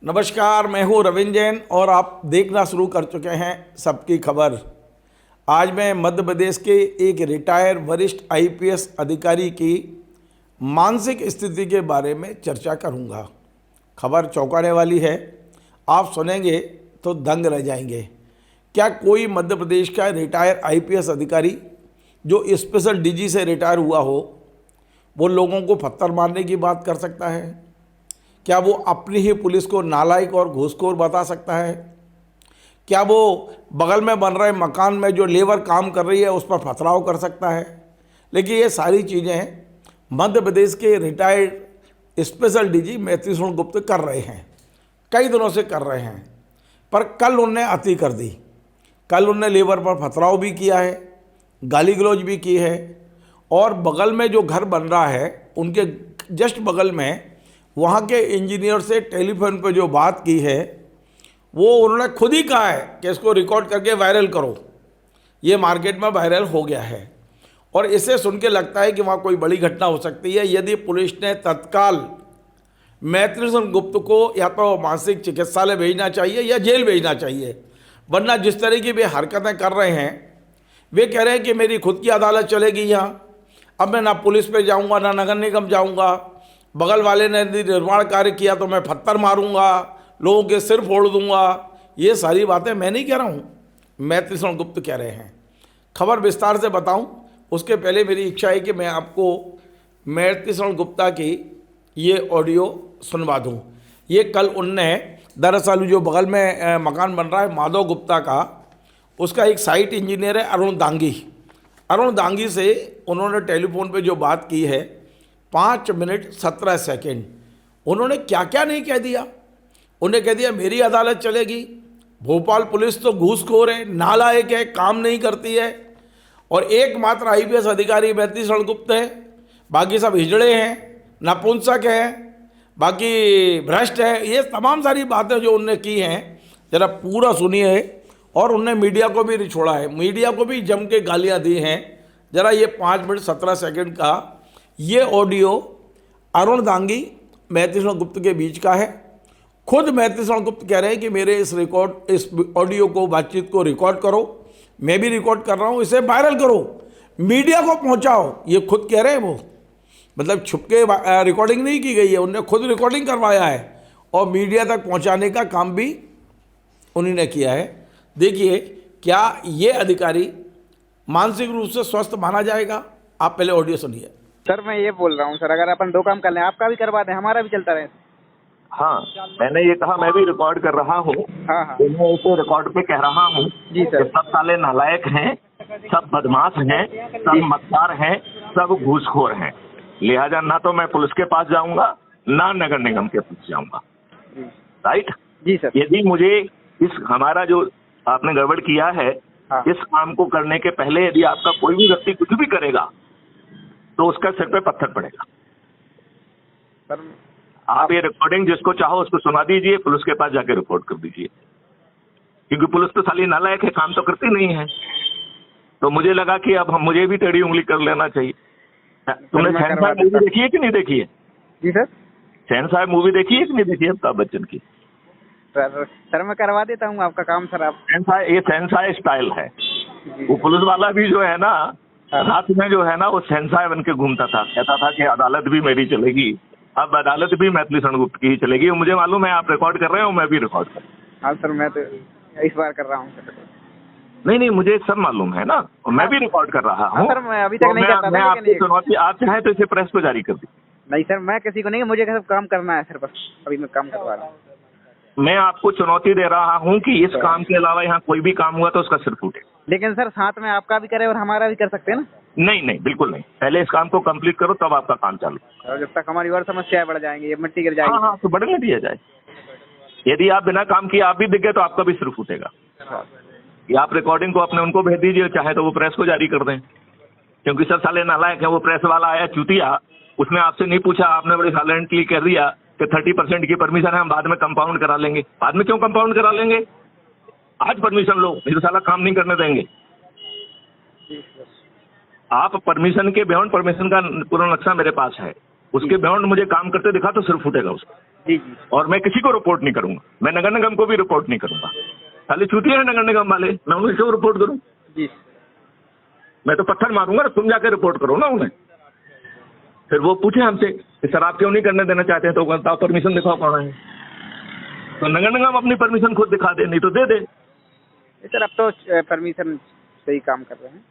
नमस्कार, मैं हूँ रविंद्र जैन और आप देखना शुरू कर चुके हैं सबकी खबर। आज मैं मध्य प्रदेश के एक रिटायर वरिष्ठ आईपीएस अधिकारी की मानसिक स्थिति के बारे में चर्चा करूँगा। खबर चौंकाने वाली है, आप सुनेंगे तो दंग रह जाएंगे। क्या कोई मध्य प्रदेश का रिटायर आईपीएस अधिकारी जो स्पेशल डीजी से रिटायर हुआ हो, वो लोगों को पत्थर मारने की बात कर सकता है? क्या वो अपनी ही पुलिस को नालायक और घूसखोर बता सकता है? क्या वो बगल में बन रहे मकान में जो लेबर काम कर रही है उस पर पथराव कर सकता है? लेकिन ये सारी चीज़ें मध्य प्रदेश के retired special DG Maithili Gupta कर रहे हैं, कई दिनों से कर रहे हैं। पर कल उनने अति कर दी। कल उनने लेबर पर पथराव भी किया है, गाली गलौज भी की है, और बगल में जो घर बन रहा है उनके जस्ट बगल में वहाँ के इंजीनियर से टेलीफोन पर जो बात की है वो उन्होंने खुद ही कहा है कि इसको रिकॉर्ड करके वायरल करो। ये मार्केट में वायरल हो गया है और इसे सुन के लगता है कि वहाँ कोई बड़ी घटना हो सकती है यदि पुलिस ने तत्काल मैथिली गुप्ता को या तो मानसिक चिकित्सालय भेजना चाहिए या जेल भेजना चाहिए। वरना जिस तरह की वे हरकतें कर रहे हैं, वे कह रहे हैं कि मेरी खुद की अदालत चलेगी यहाँ, अब मैं ना पुलिस पे जाऊँगा ना नगर निगम जाऊँगा, बगल वाले ने निर्माण कार्य किया तो मैं पत्थर मारूंगा, लोगों के सिर फोड़ दूंगा। ये सारी बातें मैं नहीं कह रहा हूँ, मैथिली गुप्ता कह रहे हैं। खबर विस्तार से बताऊं उसके पहले मेरी इच्छा है कि मैं आपको मैथिली गुप्ता की ये ऑडियो सुनवा दूं। ये कल उनने दरअसल जो बगल में मकान बन रहा है माधव गुप्ता का, उसका एक साइट इंजीनियर है अरुण दांगी से उन्होंने टेलीफोन पे जो बात की है 5 मिनट 17 सेकेंड, उन्होंने क्या क्या नहीं कह दिया। उन्हें कह दिया मेरी अदालत चलेगी, भोपाल पुलिस तो घूसखोर है, नालायक है, काम नहीं करती है, और एकमात्र आईपीएस अधिकारी मैथिली गुप्ता है, बाकी सब हिजड़े हैं, नपुंसक हैं, बाकी भ्रष्ट है। ये तमाम सारी बातें जो उनने की हैं जरा पूरा सुनिए। और उनने मीडिया को भी नहीं छोड़ा है, मीडिया को भी जम के गालियाँ दी हैं। जरा ये 5 मिनट 17 सेकेंड का ये ऑडियो अरुण दांगी मैथिली गुप्ता के बीच का है। खुद मैथिली गुप्ता कह रहे हैं कि मेरे इस ऑडियो को, बातचीत को रिकॉर्ड करो, मैं भी रिकॉर्ड कर रहा हूँ, इसे वायरल करो, मीडिया को पहुँचाओ। ये खुद कह रहे हैं वो, मतलब छुपके रिकॉर्डिंग नहीं की गई है, उन्होंने खुद रिकॉर्डिंग करवाया है और मीडिया तक पहुँचाने का काम भी उन्होंने किया है। देखिए क्या ये अधिकारी मानसिक रूप से स्वस्थ माना जाएगा? आप पहले ऑडियो सुनिए। सर मैं ये बोल रहा हूँ सर, अगर अपन 2 काम कर लें, आपका भी करवा दें, हमारा भी चलता रहे। हाँ, मैंने ये कहा, मैं भी रिकॉर्ड कर रहा हूँ। हाँ हाँ मैं इसे रिकॉर्ड पे कह रहा हूँ जी सर। सब साले नालायक हैं, सब बदमाश हैं, सब मक्कार हैं, सब घूसखोर हैं। लिहाजा ना तो मैं पुलिस के पास जाऊंगा ना नगर निगम के पास जाऊंगा। राइट जी सर। यदि मुझे इस हमारा जो आपने गड़बड़ किया है, हाँ। इस काम को करने के पहले यदि आपका कोई भी व्यक्ति कुछ भी करेगा तो उसका सिर पे पत्थर पड़ेगा। सर आप ये रिकॉर्डिंग जिसको चाहो उसको सुना दीजिए, पुलिस के पास जाके रिपोर्ट कर दीजिए, क्योंकि पुलिस तो साली नालायक है, काम तो करती नहीं है। तो मुझे लगा कि अब मुझे भी टेढ़ी उंगली कर लेना चाहिए। तुमने शहनशाह मूवी देखी है कि नहीं देखी है? जी सर। शहनशाह मूवी देखी है कि नहीं देखी है अमिताभ बच्चन की? सर मैं करवा देता हूँ आपका काम सर। आप ये शहनशाह स्टाइल है। वो पुलिस वाला भी जो है ना, रात में जो है ना वो शहनशाह बन के घूमता था, कहता था कि अदालत भी मेरी चलेगी, अब अदालत भी मैथिली गुप्ता की ही चलेगी। मुझे मालूम है आप रिकॉर्ड कर रहे हो, मैं भी रिकॉर्ड कर रहा हूँ। हाँ सर, मैं तो इस बार कर रहा हूँ सर। नहीं, मुझे सब मालूम है ना, मैं भी रिकॉर्ड कर रहा हूँ। सर मैं अभी तक नहीं करता था। मैं आपकी चुनौती, आप चाहें तो इसे प्रेस को जारी कर दी। नहीं सर, मैं किसी को नहीं, मुझे सब काम करना है सर, बस अभी मैं काम करवा रहा हूँ। मैं आपको चुनौती दे रहा हूँ कि इस काम के अलावा यहाँ कोई भी काम हुआ तो उसका सिर फूटे। लेकिन सर साथ में आपका भी करे और हमारा भी कर सकते हैं ना? नहीं, बिल्कुल नहीं। पहले इस काम को कंप्लीट करो तब आपका काम चालू। और जब तक हमारी और समस्याएं बढ़ जाएंगी, ये मिट्टी गिर जाएगी। हाँ, तो बढ़ने दिया जाए। यदि आप बिना काम किए आप भी दिख गए तो आपका भी सिर फूटेगा। या आप रिकॉर्डिंग को अपने उनको भेज दीजिए, चाहे तो वो प्रेस को जारी कर दें, क्योंकि सब साले नालायक है। वो प्रेस वाला आया चूतिया, उसने आपसे नहीं पूछा, आपने बड़े साइलेंटली कह दिया कि 30% की परमिशन है, हम बाद में कंपाउंड करा लेंगे। बाद में क्यों कंपाउंड करा लेंगे? आज परमिशन लो, नहीं तो साला काम नहीं करने देंगे। आप परमिशन के बियॉन्ड, परमिशन का पूरा नक्शा मेरे पास है, उसके बियॉन्ड मुझे काम करते दिखा तो सिर फूटेगा उसका। जी जी और मैं किसी को रिपोर्ट नहीं करूंगा, मैं नगर निगम को भी रिपोर्ट नहीं करूंगा। खाली चूतिया है नगर निगम वाले, मैं उन्हें क्यों रिपोर्ट करूं? जी मैं तो पत्थर मारूंगा, तुम जाकर रिपोर्ट करो ना उन्हें। फिर वो पूछे हमसे कि सर आप क्यों नहीं करने देना चाहते हैं, तो बताओ परमिशन दिखाओ कहाँ है। तो नगर निगम अपनी परमिशन खुद दिखा दे, नहीं तो दे दे। सर अब तो परमिशन से ही काम कर रहे हैं।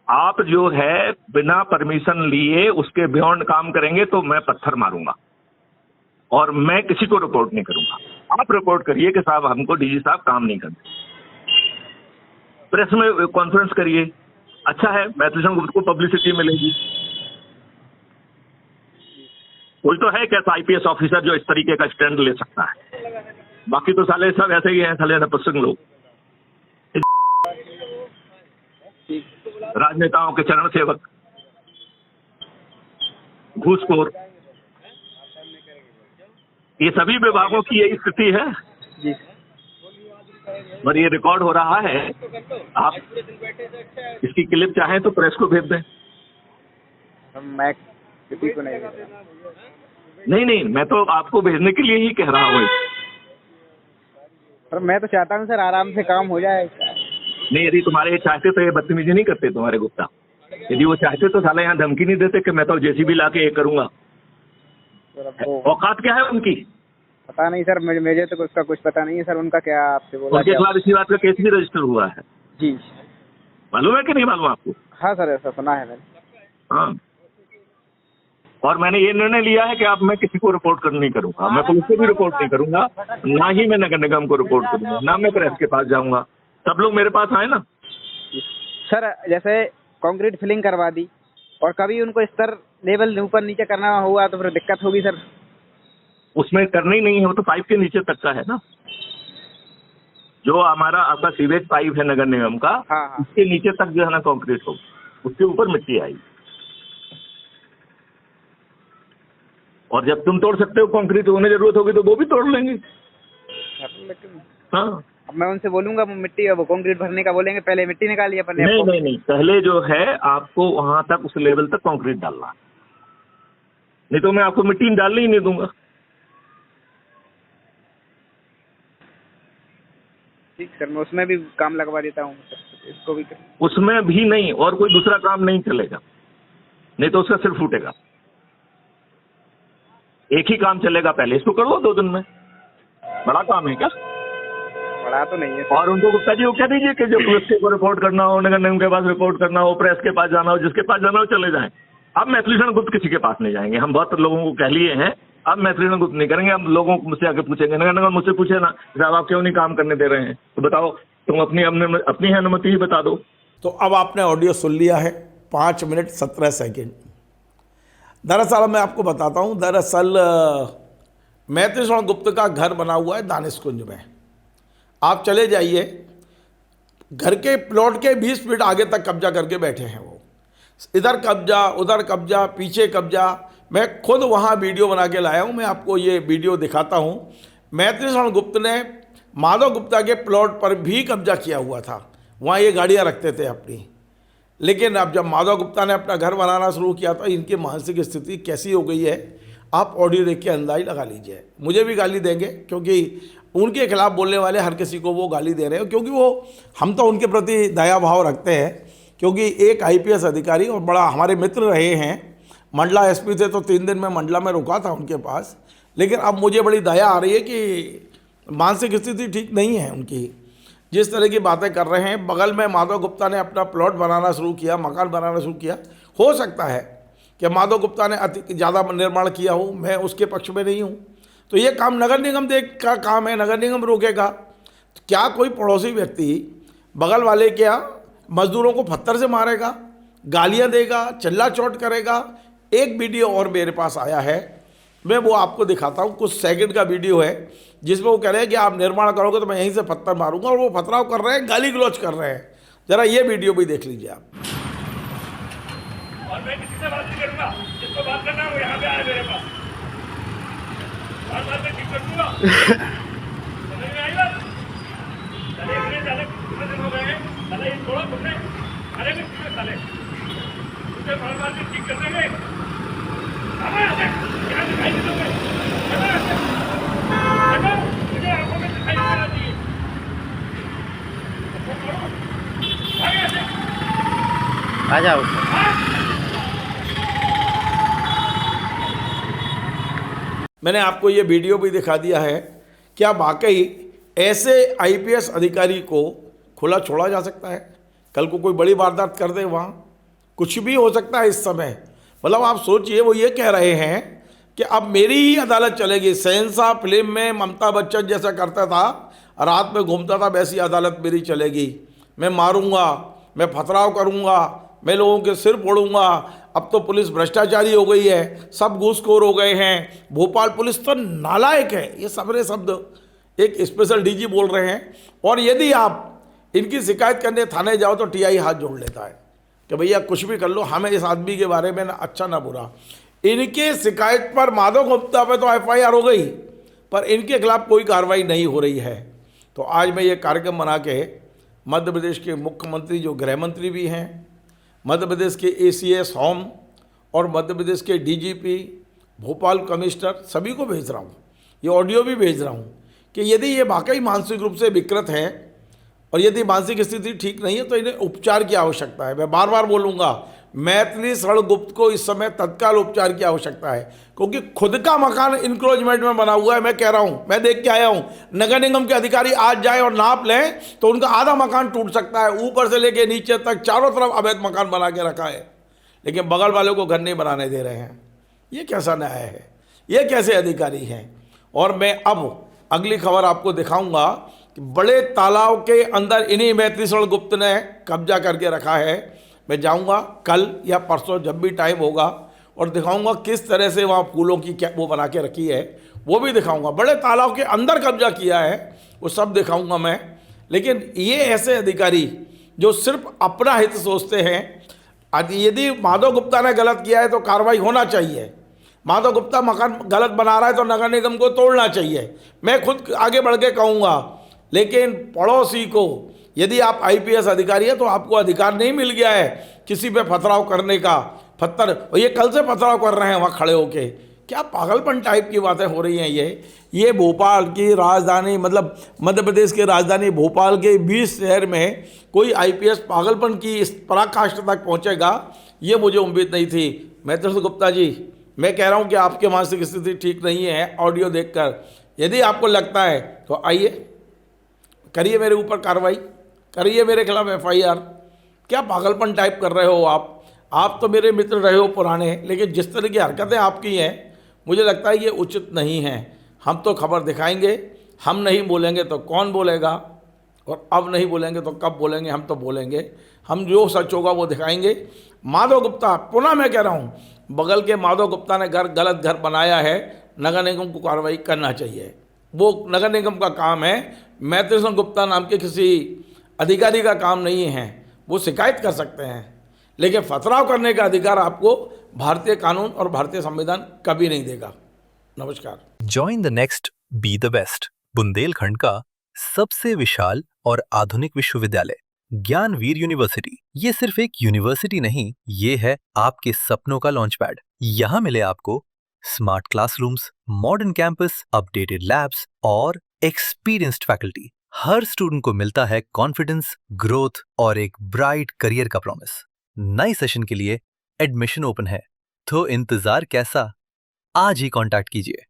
आप जो है बिना परमिशन लिए उसके बियॉन्ड काम करेंगे तो मैं पत्थर मारूंगा और मैं किसी को रिपोर्ट नहीं करूंगा। आप रिपोर्ट करिए कि साहब हमको डीजी साहब काम नहीं करते, प्रेस में कॉन्फ्रेंस करिए, अच्छा है, मैथिली गुप्त को पब्लिसिटी मिलेगी। कोई तो है कैसा आईपीएस ऑफिसर जो इस तरीके का स्टैंड ले सकता है, बाकी तो साले सब ऐसे ही हैं, साले नपुंसक लोग, राजनेताओं के चरण सेवक, घूसखोर, ये सभी विभागों की यही स्थिति है। जी और ये रिकॉर्ड हो रहा है, आप इसकी क्लिप चाहें तो प्रेस को भेज दें। मैं किसी को नहीं नहीं, मैं तो आपको भेजने के लिए ही कह रहा हूँ। सर मैं तो चाहता हूँ सर आराम से काम हो जाए। नहीं, यदि तुम्हारे चाहते तो ये बदतमीजी नहीं करते तुम्हारे गुप्ता। यदि वो चाहते तो साला यहाँ धमकी नहीं देते कि मैं तो जेसीबी ला के ये करूंगा। औकात क्या है उनकी? पता नहीं सर, मुझे तो उसका कुछ पता नहीं है सर। उनका क्या आपसे बोला? उनके खिलाफ इसी बात का केस भी रजिस्टर हुआ है। जी मालूम है कि नहीं मालूम आपको? हाँ सर, ऐसा सुना है मैंने। हाँ, और मैंने ये निर्णय लिया है कि अब मैं किसी को रिपोर्ट नहीं करूंगा, मैं पुलिस को भी रिपोर्ट नहीं करूंगा, ना ही मैं नगर निगम को रिपोर्ट करूंगा, ना मैं प्रेस के पास जाऊंगा। सब लोग मेरे पास आए ना। सर जैसे कंक्रीट फिलिंग करवा दी और कभी उनको स्तर लेवल ऊपर नीचे करना हुआ तो फिर दिक्कत होगी सर। उसमें करना ही नहीं है, वो तो पाइप के नीचे तक का है ना। जो हमारा आपका सीवेज पाइप है नगर निगम का, हाँ हाँ उसके नीचे तक जो है ना कंक्रीट हो, उसके ऊपर मिट्टी आई। और जब तुम तोड़ सकते हो कंक्रीट, होने जरूरत होगी तो वो भी तोड़ लेंगे। लेकिन हाँ, अब मैं उनसे बोलूंगा वो मिट्टी वो कंक्रीट भरने का बोलेंगे, पहले मिट्टी निकालिए अपन ने। नहीं, पहले जो है आपको वहां तक उस लेवल तक कंक्रीट डालना, नहीं तो मैं आपको मिट्टी डालने ही नहीं दूंगा। ठीक सर, मैं उसमें भी काम लगवा देता हूँ, इसको भी उसमें भी नहीं, और कोई दूसरा काम नहीं चलेगा, नहीं तो उसका सिर फूटेगा। एक ही काम चलेगा, पहले इसको करो 2 दिन में। बड़ा काम है क्या? बड़ा तो नहीं है सर। और उनको गुप्ता जी को कह दीजिए कि जो पुलिस को रिपोर्ट करना हो, नगर निगम के पास रिपोर्ट करना हो, प्रेस के पास जाना हो, जिसके पास जाना हो चले जाएं। अब मैथिली गुप्त किसी के पास नहीं जाएंगे, हम बहुत लोगों को कह लिए हैं। अब मैथिली गुप्त नहीं करेंगे, हम लोगों को मुझसे आके पूछेंगे, नगर निगम मुझसे पूछे ना साहब आप क्यों नहीं काम करने दे रहे हैं, तो बताओ तुम अपनी अनुमति ही बता दो। तो अब आपने ऑडियो सुन लिया है, 5 मिनट 17 सेकेंड। दरअसल मैं आपको बताता हूँ, दरअसल मैथिली गुप्त का घर बना हुआ है दानिशकुंज में। आप चले जाइए, घर के प्लॉट के 20 फीट आगे तक कब्जा करके बैठे हैं वो। इधर कब्जा, उधर कब्जा, पीछे कब्जा। मैं खुद वहाँ वीडियो बना के लाया हूँ, मैं आपको ये वीडियो दिखाता हूँ। मैथिली गुप्त ने माधव गुप्ता के प्लॉट पर भी कब्जा किया हुआ था, वहाँ ये गाड़ियाँ रखते थे अपनी। लेकिन अब जब माधव गुप्ता ने अपना घर बनाना शुरू किया तो इनकी मानसिक स्थिति कैसी हो गई है, आप ऑडियो देख के अंदाज़ा लगा लीजिए। मुझे भी गाली देंगे क्योंकि उनके खिलाफ बोलने वाले हर किसी को वो गाली दे रहे हैं, क्योंकि वो हम तो उनके प्रति दया भाव रखते हैं, क्योंकि एक आईपीएस अधिकारी और बड़ा हमारे मित्र रहे हैं। मंडला एसपी थे तो 3 दिन में मंडला में रुका था उनके पास। लेकिन अब मुझे बड़ी दया आ रही है कि मानसिक स्थिति ठीक नहीं है उनकी, जिस तरह की बातें कर रहे हैं। बगल में माधव गुप्ता ने अपना प्लॉट बनाना शुरू किया, मकान बनाना शुरू किया। हो सकता है कि माधव गुप्ता ने अति ज़्यादा निर्माण किया हो, मैं उसके पक्ष में नहीं हूँ। तो ये काम नगर निगम का काम है, नगर निगम रोकेगा। तो क्या कोई पड़ोसी व्यक्ति बगल वाले क्या मजदूरों को पत्थर से मारेगा, गालियाँ देगा, चिल्ला चोट करेगा? एक वीडियो और मेरे पास आया है, मैं वो आपको दिखाता हूँ। कुछ सेकंड का वीडियो है जिसमें वो कह रहे हैं कि आप निर्माण करोगे तो मैं यहीं से पत्थर मारूंगा, और वो पथराव कर रहे हैं, गाली गलौज कर रहे हैं। जरा ये वीडियो भी देख लीजिए आप। और मैं किसी से बात नहीं करूंगा, जिसको बात करना है वो यहाँ पे आए मेरे पास, बात मैं ठीक कर दूंगा। समझ में आई बात? चले इतने साले कितने दिन हो गए हैं, साले ये छोड़ो तुमने, अरे मैं कितने साले तुझे बार बार ठीक कर देंगे। यहाँ दिखाई दे दोगे, जाओ। मैंने आपको ये वीडियो भी दिखा दिया है। क्या वाकई ऐसे आईपीएस अधिकारी को खुला छोड़ा जा सकता है? कल को कोई बड़ी वारदात कर दे, वहाँ कुछ भी हो सकता है इस समय। मतलब आप सोचिए, वो ये कह रहे हैं कि अब मेरी ही अदालत चलेगी। शहंशाह फिल्म में ममता बच्चन जैसा करता था, रात में घूमता था, वैसी अदालत मेरी चलेगी। मैं मारूंगा, मैं पथराव करूंगा, मैं लोगों के सिर फोड़ूंगा। अब तो पुलिस भ्रष्टाचारी हो गई है, सब घूसखोर हो गए हैं, भोपाल पुलिस तो नालायक है। ये सबरे शब्द एक स्पेशल डीजी बोल रहे हैं। और यदि आप इनकी शिकायत करने थाने जाओ तो टीआई हाथ जोड़ लेता है कि भैया कुछ भी कर लो, हमें इस आदमी के बारे में ना अच्छा ना बुरा। इनके शिकायत पर माधव गुप्ता पे तो एफआईआर हो गई, पर इनके खिलाफ कोई कार्रवाई नहीं हो रही है। तो आज मैं ये कार्यक्रम बना के मध्य प्रदेश के मुख्यमंत्री, जो गृह मंत्री भी हैं, मध्य प्रदेश के एसीएस होम और मध्य प्रदेश के डीजीपी, भोपाल कमिश्नर, सभी को भेज रहा हूँ। ये ऑडियो भी भेज रहा हूँ कि यदि ये वाकई मानसिक रूप से विकृत हैं और यदि मानसिक स्थिति ठीक नहीं है तो इन्हें उपचार की आवश्यकता है। मैं बार बार बोलूँगा, मैथिली शरण गुप्त को इस समय तत्काल उपचार की आवश्यकता है, क्योंकि खुद का मकान इंक्रोचमेंट में बना हुआ है। मैं कह रहा हूँ, मैं देख के आया हूँ, नगर निगम के अधिकारी आज जाए और नाप लें तो उनका आधा मकान टूट सकता है। ऊपर से लेके नीचे तक चारों तरफ अवैध मकान बना के रखा है, लेकिन बगल वालों को घर नहीं बनाने दे रहे हैं। ये कैसा न्याय है? ये कैसे अधिकारी हैं? और मैं अब अगली खबर आपको दिखाऊंगा कि बड़े तालाब के अंदर इन्हीं मैथिली शरण गुप्त ने कब्जा करके रखा है। मैं जाऊंगा कल या परसों, जब भी टाइम होगा, और दिखाऊंगा किस तरह से वहाँ फूलों की क्या वो बना के रखी है, वो भी दिखाऊंगा। बड़े तालाब के अंदर कब्जा किया है, वो सब दिखाऊंगा मैं। लेकिन ये ऐसे अधिकारी जो सिर्फ अपना हित सोचते हैं। यदि माधव गुप्ता ने गलत किया है तो कार्रवाई होना चाहिए। माधव गुप्ता मकान गलत बना रहा है तो नगर निगम को तोड़ना चाहिए, मैं खुद आगे बढ़ के कहूँगा। लेकिन पड़ोसी को, यदि आप आईपीएस अधिकारी है तो आपको अधिकार नहीं मिल गया है किसी पे पथराव करने का। और ये कल से पथराव कर रहे हैं वहाँ खड़े होके। क्या पागलपन टाइप की बातें हो रही हैं ये भोपाल की राजधानी, मतलब मध्य प्रदेश की राजधानी भोपाल के 20 शहर में कोई आईपीएस पागलपन की इस पराकाष्ठा तक पहुँचेगा, ये मुझे उम्मीद नहीं थी। मैथिली गुप्ता जी, मैं कह रहा हूँ कि आपके मानसिक स्थिति ठीक नहीं है। ऑडियो देखकर यदि आपको लगता है तो आइए, करिए मेरे ऊपर कार्रवाई, करिए मेरे खिलाफ एफआईआर। क्या पागलपन टाइप कर रहे हो आप तो मेरे मित्र रहे हो पुराने, लेकिन जिस तरह की हरकतें आपकी हैं मुझे लगता है ये उचित नहीं है। हम तो खबर दिखाएंगे, हम नहीं बोलेंगे तो कौन बोलेगा, और अब नहीं बोलेंगे तो कब बोलेंगे? हम तो बोलेंगे, हम जो सच होगा वो दिखाएंगे। माधव गुप्ता, पुनः मैं कह रहा हूँ, बगल के माधव गुप्ता ने गलत घर बनाया है, नगर निगम को कार्रवाई करना चाहिए। वो नगर निगम का काम है, मैथिली शरण गुप्ता नाम के किसी अधिकारी का काम नहीं है। वो शिकायत कर सकते हैं, लेकिन पथराव करने का अधिकार आपको भारतीय कानून और भारतीय संविधान कभी नहीं देगा। नमस्कार। Join the next be the best, Bundelkhand का सबसे विशाल और आधुनिक विश्वविद्यालय ज्ञानवीर यूनिवर्सिटी। ये सिर्फ एक यूनिवर्सिटी नहीं, ये है आपके सपनों का लॉन्च पैड। यहाँ मिले आपको smart classrooms, modern campus, updated labs और एक्सपीरियंस्ड फैकल्टी। हर स्टूडेंट को मिलता है कॉन्फिडेंस, ग्रोथ और एक ब्राइट करियर का प्रॉमिस। नए सेशन के लिए एडमिशन ओपन है, तो इंतजार कैसा? आज ही कांटेक्ट कीजिए।